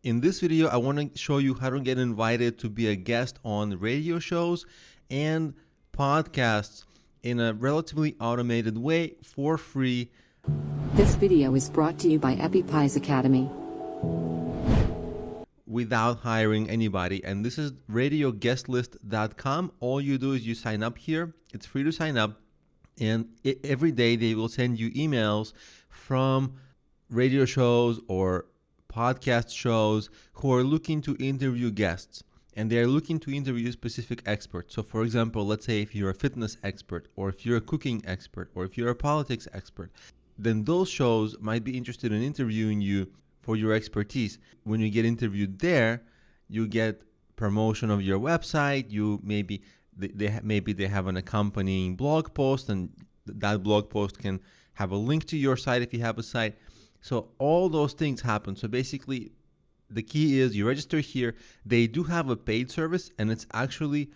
In this video, I want to show you how to get invited to be a guest on radio shows and podcasts in a relatively automated way for free. This video is brought to you by Appy Pie Academy. Without hiring anybody. And this is radioguestlist.com. All you do is you sign up here. It's free to sign up. And every day they will send you emails from radio shows or podcast shows who are looking to interview guests. And they're looking to interview specific experts. So for example, let's say if you're a fitness expert, or if you're a cooking expert, or if you're a politics expert, then those shows might be interested in interviewing you for your expertise. When you get interviewed there, you get promotion of your website. You maybe they have an accompanying blog post, and that blog post can have a link to your site if you have a site. So all those things happen. So basically, the key is you register here. They do have a paid service, and it's actually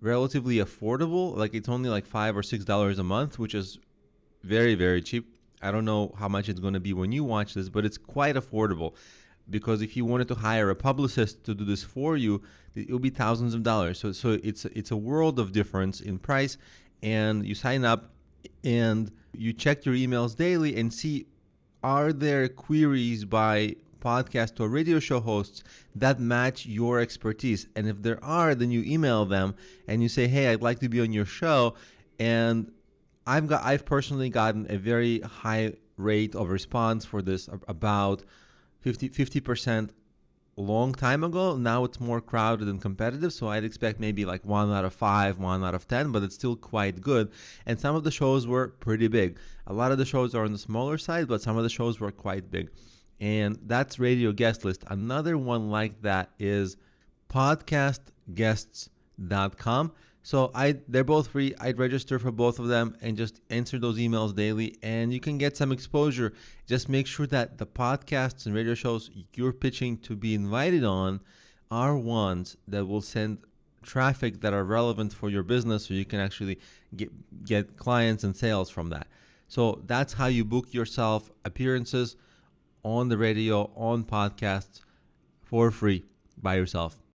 relatively affordable. Like it's only like $5 or $6 a month, which is very, very cheap. I don't know how much it's going to be when you watch this, but it's quite affordable, because if you wanted to hire a publicist to do this for you, it will be thousands of dollars. So it's a world of difference in price. And you sign up and you check your emails daily and see, are there queries by podcast or radio show hosts that match your expertise? And if there are, then you email them and you say, hey, I'd like to be on your show. And I've personally gotten a very high rate of response for this, about 50% long time ago. Now it's more crowded and competitive, so I'd expect maybe like 1 out of 5, 1 out of 10, but it's still quite good. And some of the shows were pretty big. A lot of the shows are on the smaller side, but some of the shows were quite big. And that's Radio Guest List. Another one like that is podcastguests.com. So they're both free. I'd register for both of them and just answer those emails daily, and you can get some exposure. Just make sure that the podcasts and radio shows you're pitching to be invited on are ones that will send traffic that are relevant for your business, so you can actually get clients and sales from that. So that's how you book yourself appearances on the radio, on podcasts, for free by yourself.